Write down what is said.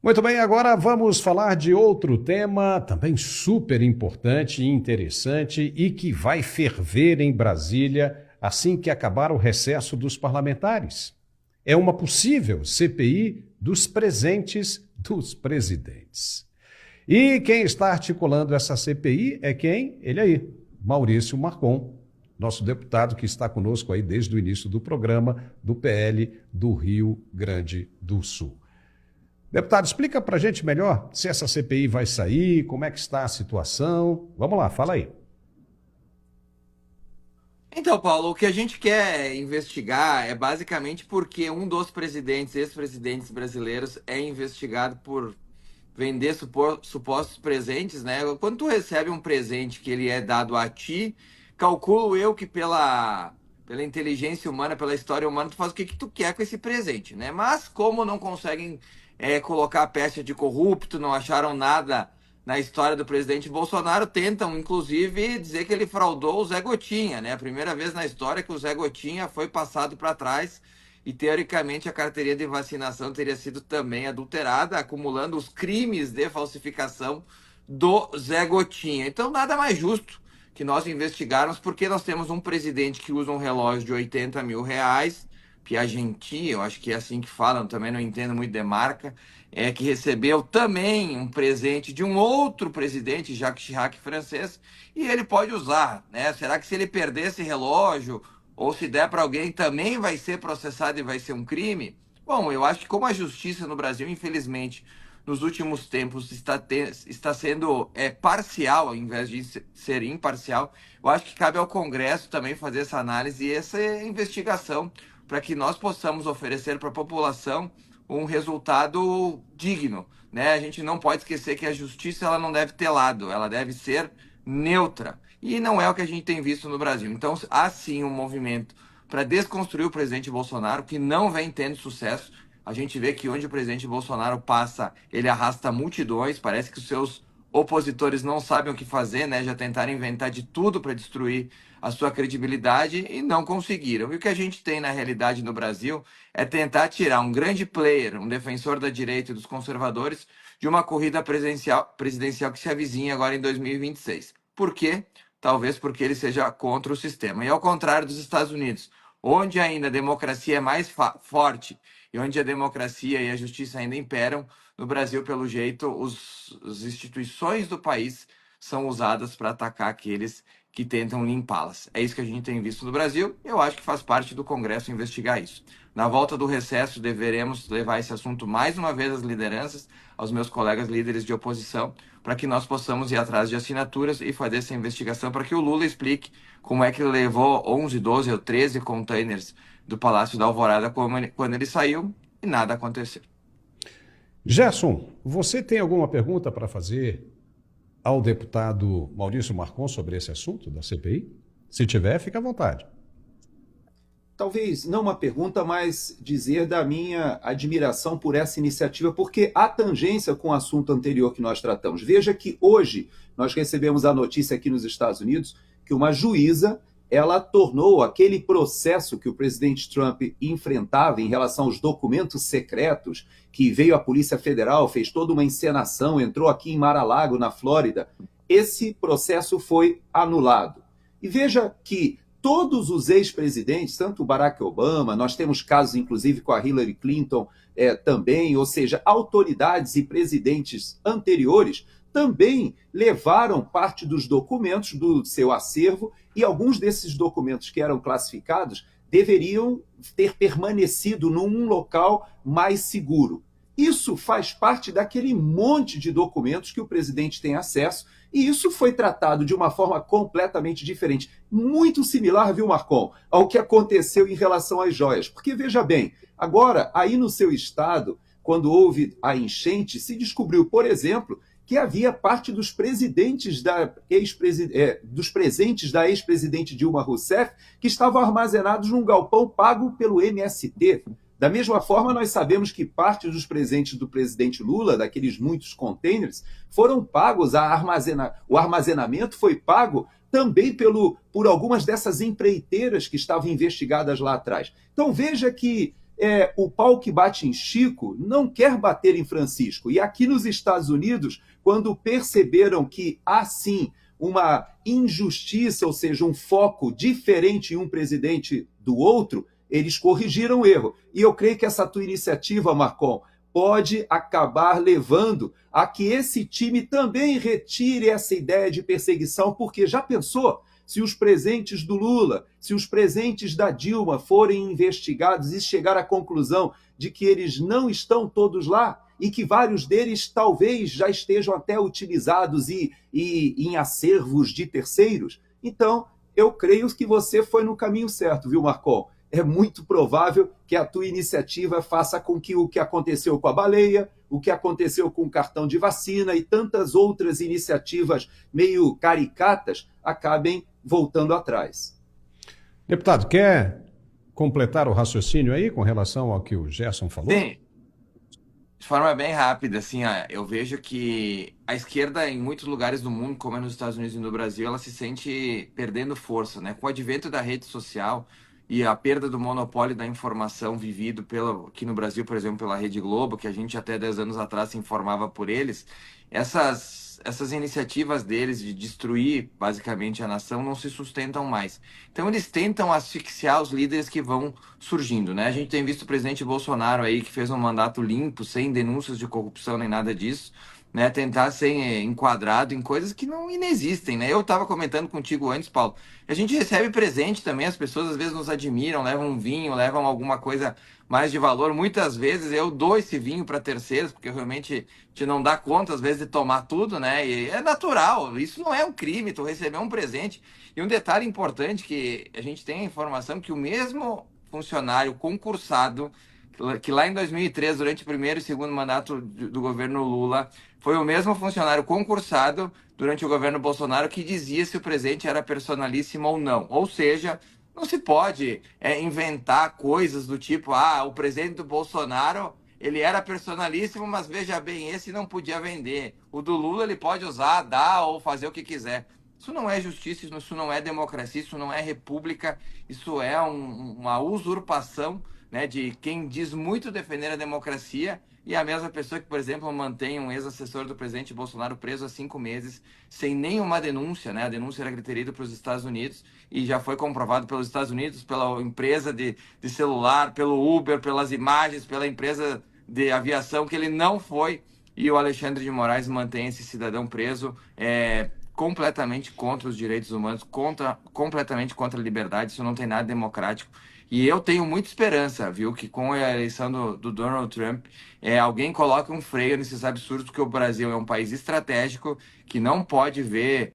Muito bem, agora vamos falar de outro tema também super importante e interessante e que vai ferver em Brasília assim que acabar o recesso dos parlamentares. É uma possível CPI dos presentes dos presidentes. E quem está articulando essa CPI é quem? Ele aí, Maurício Marcon, nosso deputado que está conosco aí desde o início do programa do PL do Rio Grande do Sul. Deputado, explica para a gente melhor se essa CPI vai sair, como é que está a situação. Vamos lá, fala aí. Então, Paulo, o que a gente quer investigar é basicamente porque um dos presidentes, ex-presidentes brasileiros, é investigado por vender supostos presentes, né? Quando tu recebe um presente que ele é dado a ti, calculo eu que pela inteligência humana, pela história humana, tu faz o que tu quer com esse presente, né? Mas como não conseguem colocar a pecha de corrupto, não acharam nada na história do presidente Bolsonaro, tentam, inclusive, dizer que ele fraudou o Zé Gotinha, né? A primeira vez na história que o Zé Gotinha foi passado para trás e, teoricamente, a carteirinha de vacinação teria sido também adulterada, acumulando os crimes de falsificação do Zé Gotinha. Então, nada mais justo que nós investigarmos, porque nós temos um presidente que usa um relógio de 80 mil reais, Piagenti, eu acho que é assim que falam, também não entendo muito de marca, que recebeu também um presente de um outro presidente, Jacques Chirac, francês, e ele pode usar, né? Será que se ele perder esse relógio, ou se der para alguém, também vai ser processado e vai ser um crime? Bom, eu acho que como a justiça no Brasil, infelizmente, nos últimos tempos está sendo parcial, ao invés de ser imparcial, eu acho que cabe ao Congresso também fazer essa análise e essa investigação para que nós possamos oferecer para a população um resultado digno, né? A gente não pode esquecer que a justiça ela não deve ter lado, ela deve ser neutra. E não é o que a gente tem visto no Brasil. Então, há sim um movimento para desconstruir o presidente Bolsonaro, que não vem tendo sucesso. A gente vê que onde o presidente Bolsonaro passa, ele arrasta multidões, parece que os seus opositores não sabem o que fazer, né? Já tentaram inventar de tudo para destruir a sua credibilidade e não conseguiram. E o que a gente tem na realidade no Brasil é tentar tirar um grande player, um defensor da direita e dos conservadores, de uma corrida presidencial que se avizinha agora em 2026. Por quê? Talvez porque ele seja contra o sistema. E ao contrário dos Estados Unidos, onde ainda a democracia é mais forte e onde a democracia e a justiça ainda imperam, no Brasil, pelo jeito, as instituições do país são usadas para atacar aqueles que tentam limpá-las. É isso que a gente tem visto no Brasil. Eu acho que faz parte do Congresso investigar isso. Na volta do recesso, deveremos levar esse assunto mais uma vez às lideranças, aos meus colegas líderes de oposição, para que nós possamos ir atrás de assinaturas e fazer essa investigação para que o Lula explique como é que ele levou 11, 12 ou 13 containers do Palácio da Alvorada quando ele saiu e nada aconteceu. Gerson, você tem alguma pergunta para fazer ao deputado Maurício Marcon sobre esse assunto da CPI? Se tiver, fica à vontade. Talvez não uma pergunta, mas dizer da minha admiração por essa iniciativa, porque há tangência com o assunto anterior que nós tratamos. Veja que hoje nós recebemos a notícia aqui nos Estados Unidos que uma juíza ela tornou aquele processo que o presidente Trump enfrentava em relação aos documentos secretos, que veio a Polícia Federal, fez toda uma encenação, entrou aqui em Mar-a-Lago, na Flórida, esse processo foi anulado. E veja que todos os ex-presidentes, tanto o Barack Obama, nós temos casos inclusive com a Hillary Clinton também, ou seja, autoridades e presidentes anteriores também levaram parte dos documentos do seu acervo e alguns desses documentos que eram classificados deveriam ter permanecido num local mais seguro. Isso faz parte daquele monte de documentos que o presidente tem acesso e isso foi tratado de uma forma completamente diferente, muito similar, viu, Marcon, ao que aconteceu em relação às joias. Porque, veja bem, agora, aí no seu estado, quando houve a enchente, se descobriu, por exemplo, que havia parte dos presidentes dos presentes da ex-presidente Dilma Rousseff que estavam armazenados num galpão pago pelo MST. Da mesma forma, nós sabemos que parte dos presentes do presidente Lula, daqueles muitos containers, foram pagos, o armazenamento foi pago também por algumas dessas empreiteiras que estavam investigadas lá atrás. Então veja que o pau que bate em Chico não quer bater em Francisco. E aqui nos Estados Unidos, quando perceberam que há sim uma injustiça, ou seja, um foco diferente em um presidente do outro, eles corrigiram o erro. E eu creio que essa tua iniciativa, Marcon, pode acabar levando a que esse time também retire essa ideia de perseguição, porque já pensou se os presentes do Lula, se os presentes da Dilma forem investigados e chegar à conclusão de que eles não estão todos lá e que vários deles talvez já estejam até utilizados e em acervos de terceiros? Então, eu creio que você foi no caminho certo, viu, Marcon? É muito provável que a tua iniciativa faça com que o que aconteceu com a baleia, o que aconteceu com o cartão de vacina e tantas outras iniciativas meio caricatas acabem voltando atrás. Deputado, quer completar o raciocínio aí com relação ao que o Gerson falou? Sim, de forma bem rápida, assim, eu vejo que a esquerda em muitos lugares do mundo, como é nos Estados Unidos e no Brasil, ela se sente perdendo força, né? Com o advento da rede social e a perda do monopólio da informação vivido aqui no Brasil, por exemplo, pela Rede Globo, que a gente até 10 anos atrás se informava por eles, essas iniciativas deles de destruir basicamente a nação não se sustentam mais. Então eles tentam asfixiar os líderes que vão surgindo, né? A gente tem visto o presidente Bolsonaro aí que fez um mandato limpo, sem denúncias de corrupção nem nada disso, né? Tentar ser enquadrado em coisas que não inexistem, né? Eu estava comentando contigo antes, Paulo. A gente recebe presente também, as pessoas às vezes nos admiram, levam um vinho, levam alguma coisa mais de valor. Muitas vezes eu dou esse vinho para terceiros, porque realmente te não dá conta, às vezes, de tomar tudo, né? E é natural, isso não é um crime, tu receber um presente. E um detalhe importante que a gente tem a informação que o mesmo funcionário concursado, que lá em 2003, durante o primeiro e segundo mandato do governo Lula, foi o mesmo funcionário concursado durante o governo Bolsonaro que dizia se o presente era personalíssimo ou não. Ou seja, não se pode inventar coisas do tipo, o presente do Bolsonaro, ele era personalíssimo, mas veja bem, esse não podia vender. O do Lula ele pode usar, dar ou fazer o que quiser. Isso não é justiça, isso não é democracia, isso não é república, isso é uma usurpação, né, de quem diz muito defender a democracia e a mesma pessoa que, por exemplo, mantém um ex-assessor do presidente Bolsonaro preso há 5 meses sem nenhuma denúncia, né? A denúncia era referida para os Estados Unidos e já foi comprovado pelos Estados Unidos, pela empresa de celular, pelo Uber, pelas imagens, pela empresa de aviação que ele não foi, e o Alexandre de Moraes mantém esse cidadão preso completamente contra os direitos humanos, completamente contra a liberdade. Isso não tem nada democrático. E eu tenho muita esperança, viu, que com a eleição do Donald Trump, alguém coloque um freio nesses absurdos, porque o Brasil é um país estratégico que não pode ver